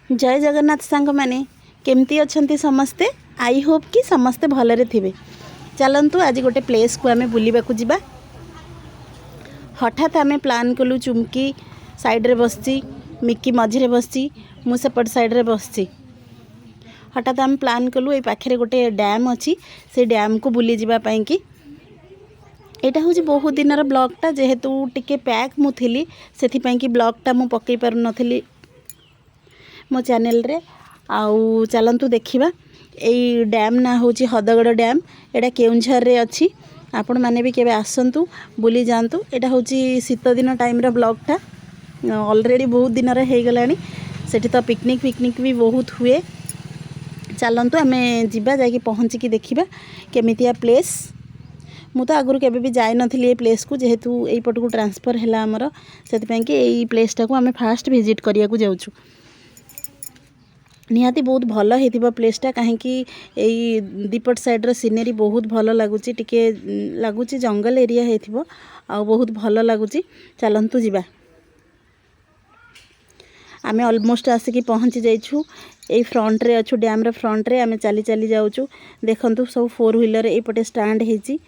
जय जगन्नाथ सांग मैंने केमती अच्छा समस्ते। आई होप कि समस्ते भलरे थे। चलतु आज गोटे प्लेस को आम बुलवाक जा। हठात आम प्लान कलु चुमकी साइड रे बसची, मिकी मझे बसची, मु सेपट साइड रे बसची। हठात आम प्लान कलु ये पाखे गोटे डैम अच्छी से डैम को बुली जावाई कि यहाँ हूँ बहुत दिन ब्लॉगटा जेहेतु टिके पैक मुझी से ब्लॉगटा मु पकई पार नी मो चैनल रे। आउ चलतु देखिबा एई डैम ना होची हदगड़ डैम। एटा केउंझर रे अछि। आपण माने भी केबे आसंतु बुली जानतु। एटा होची शीत दिन टाइम रे ब्लॉगटा ऑलरेडी बहुत दिन रे हे गलानी। सेठी तो पिकनिक भी बहुत हुए। चलतु आमे जिबा जाके पहुँची की देखिबा केमितिया प्लेस। मु तो आगुर केबे भी जाय नथिली ए प्लेस को जेहेतु एई पट को ट्रांसफर हैला हमर सेति पई कि एई प्लेसटा को आमे फास्ट विजिट करिया को जाउछु। निहाती बहुत भल होइतिबा प्लेसटा कहीं एई दीपट साइड रो सीनरी बहुत भल लागुची। टिके लागुची जंगल एरिया हेतिबो आ बहुत भल लागुची। चलंतु जिबा। आमे ऑलमोस्ट आसिकी पहुँची जाइछु। एई फ्रंट रे अछु डैम रे फ्रंट रे आमे चली चली जाउछु। देखंतु सब फोर व्हीलर ए पटे स्टैंड हेची।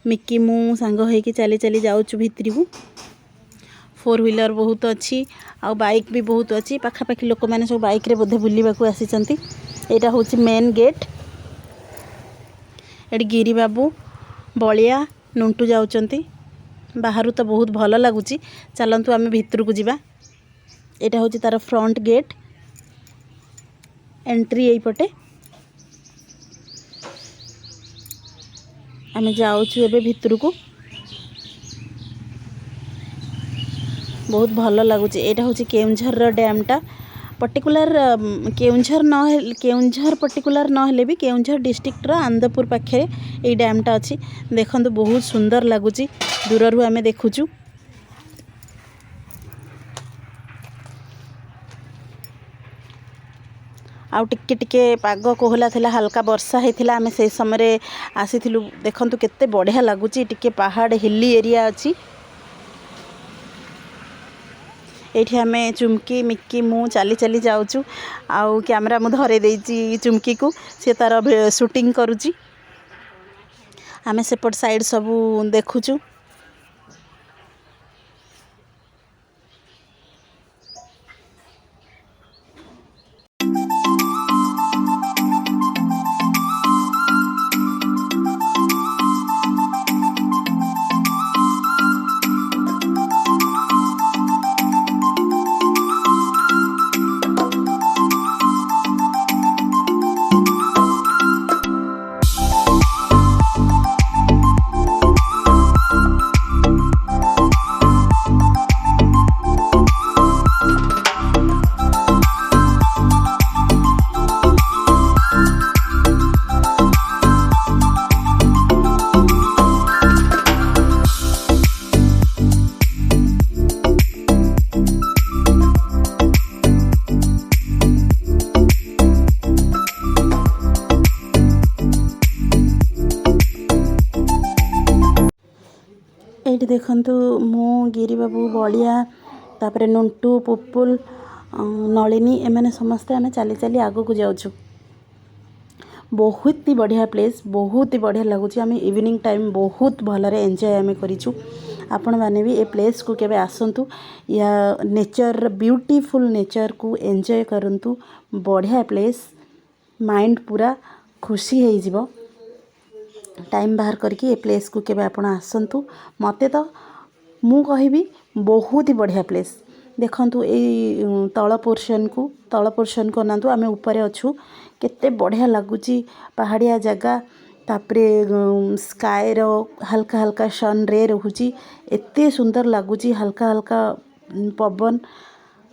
मिक्की मु सांग होइकी चली चली जाउछु भितरी को। फोर व्हीलर बहुत अच्छी आ बाइक भी बहुत अच्छी। पाखापाखि लोक मैंने सब बाइक रे बोधे बुलवाक आसी। यहाँ हूँ मेन गेट। ये गिरी बाबू बलिया नुंटू जाउचंती। बाहर तो बहुत भल लगुच। चलतु आम भितर को जिबा। यहाँ हूँ तार फ्रंट गेट एंट्री यही पटे आम जाऊँ एबे भितर को। बहुत भल लगुच। यहाँ हूँ केउंझर डैमटा पर्टिकुलर केउंझर पर्टिकुलर नहेले भी केउंझर डिस्ट्रिक्ट आंदपुर पाखे ये डैमटा अच्छी। देखो बहुत सुंदर लगुच। दूर आम देखुचु। आउ टिके टिके पाग कोहला थिला हल्का वर्षा होता आम से समय आसी। देखु केते बढ़िया लगुच। टिके पहाड़ हिली एरिया अच्छी। एठी हमें चुमकी मिक्की मु चली चली जाऊँ। आउ कैमरा मु धरे देइची चुमकी को से तार शूटिंग करुची। आमे सेपट साइड सबू देखुचु। ये देखंतु मु गिरी बाबू बलिया तापरे नुंटू पुपुल नलिनी एमाने समस्ते आमे चली चली आगो को जाउछु। बहुत ही बढ़िया प्लेस बहुत ही बढ़िया लगुच। आम इवनिंग टाइम बहुत भलरे एंजॉय आमे करिछु। आपण माने भी ए प्लेस को केबे आसंतु या नेचर ब्यूटीफुल नेचर को एंजॉय करंतु। बढ़िया प्लेस माइंड पूरा खुशी हो जिवो। टाइम बाहर करके ए प्लेस को केबे आपण आसंतु। मते तो मु कहिबी बहुत ही बढ़िया प्लेस। देखंतु ए तळ पोर्शन को नांतु आमे ऊपर अछु। केते बढ़िया लगुची पहाड़िया जगह। तापरे स्काई रो हल्का हल्का सन रे रहुची। एते सुंदर लगुची हल्का हल्का पवन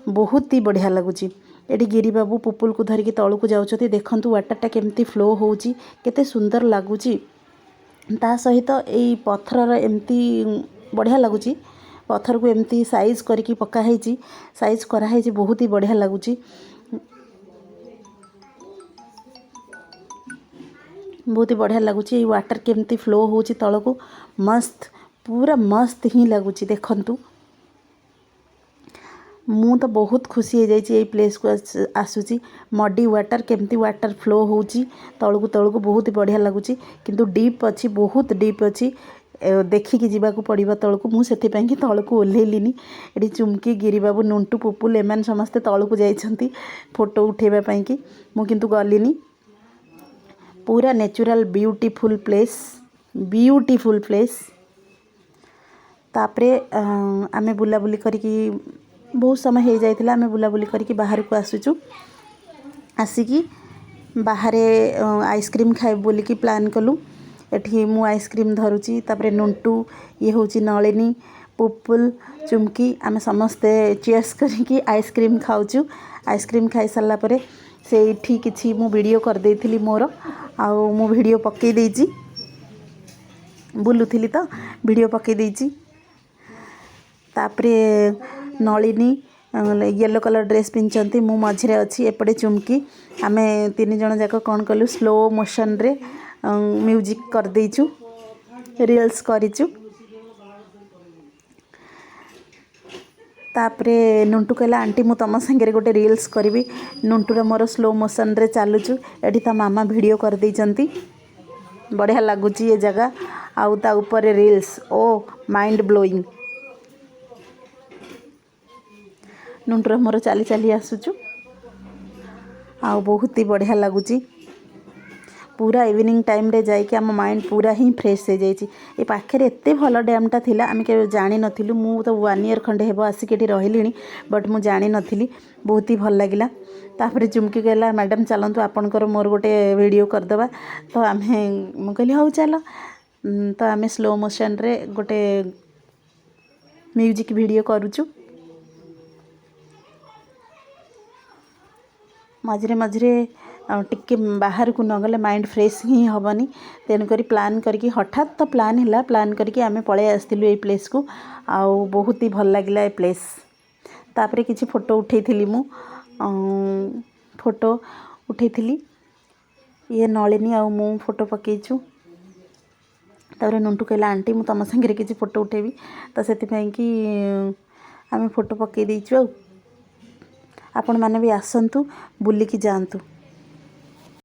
बहुत ही बढ़िया लगुची। एडी गिरी बाबू पुपुल को धरिकी तळु को जाउछथि। देखंतु वाटरटा केमती फ्लो होउची केते सुंदर लगुची। ता सहित एई पत्थर एमती बढ़िया लगुची। पत्थर को एमती साइज करके पका हेची साइज करा हेची बहुत ही बढ़िया लगुची। बहुत ही बढ़िया लगुच। वाटर केमती फ्लो होची तल को मस्त पूरा मस्त ही लगुच। देखंतु ମୁଁ ତ ବହୁତ ଖୁସି ହେଇଯାଇଛି ଏଇ ପ୍ଲେସ୍କୁ ଆସୁଛି। ମଡି ୱାଟର୍ କେମିତି ୱାଟର୍ ଫ୍ଲୋ ହେଉଛି ତଳକୁ ତଳକୁ ବହୁତ ବଢ଼ିଆ ଲାଗୁଛି, କିନ୍ତୁ ଡିପ୍ ଅଛି, ବହୁତ ଡିପ୍ ଅଛି। ଦେଖିକି ଯିବାକୁ ପଡ଼ିବ ତଳକୁ। ମୁଁ ସେଥିପାଇଁକି ତଳକୁ ଓହ୍ଲେଇଲିନି। ଏଠି ଚୁମକି, ଗିରିବାବୁ, ନୁଣ୍ଟୁ, ପୁପୁଲ ଏମାନେ ସମସ୍ତେ ତଳକୁ ଯାଇଛନ୍ତି ଫଟୋ ଉଠାଇବା ପାଇଁକି। ମୁଁ କିନ୍ତୁ ଗଲିନି। पूरा नेचुरल ब्यूटीफुल प्लेस। तापरे आमे बुलाबुली करके बहुत समय हो जाइतिला। आमे बुलाबुली करके बाहर को आसुचु। आसिकी बाहर आइसक्रीम खाइब बोलिकी प्लान कलु। एठी मु आइसक्रीम धरुची, तापरे नुंटू, ये होची नलिनी, पुपुल, चुमकी, आमे समस्ते चीयर्स करके आइसक्रीम खाऊचु। आइसक्रीम खाई सारा परे से एठी किछि मु वीडियो कर देइथिली मोर, आउ मु वीडियो पकई देइची। बुलुथिली तो वीडियो पकई देइची। तापरे नलिनी येलो कलर ड्रेस पिंचंती, मु मझिरे अच्छी, एपटे चुमकी। आमे तीन जन जाक कौन कलु स्लो मोशन रे म्यूजिक कर देइचु, रील्स करिचु। तापरे नुंटू कहला आंटी मु तम संगे गोटे रील्स करी। नुंटूर मोर स्लो मोशन रे चलुचु। एठी ता मामा वीडियो कर देइचंती। बढ़िया लगुची ये जगह। आउ ता ऊपर रील्स, ओ माइंड ब्लोइंग। नुंटूर मोर चाली चाली आसुचु। आउ बहुत ही बढ़िया लगुची। पूरा इवनिंग टाइम रे जाइके आम माइंड पूरा ही फ्रेश हो जाइए। ये पाखे एत भल डैमटा थिला, आम के जानी नथिलु। मु तो 1 ईयर खंडे हेबो आसिक एठी रहिलिनी, बट मु जानी नथिली। बहुत ही भल लागिला। तापरे चुमकी कहला मैडम चलतु आपनकर मोर गोटे वीडियो करदबा। तो आमे मु कहली हौ चल। तो आमे स्लो मोशन रे गोटे म्यूजिक वीडियो करूचु। मझिरे मझिरे टिके बाहर को न गले माइंड फ्रेश ही हेनी। तेणुक प्लान करके हठात तो प्लान है, प्लान करके आमे पळे आसतिलु ए प्लेस को। आउ बहुत ही भल लागिला ए प्लेस। तापरे किछि फोटो उठेइथिली मु, फोटो उठेइथिली। ये नलिनी आउ मु फोटो पकेइछु। तापरे नुंटू कहला आंटी मु तम संगे किछि फोटो उठेबी, तो सेति पई कि आमे फोटो पकेइ देइछु। आपण माने भी आसंतु, बुलिकी जांतु।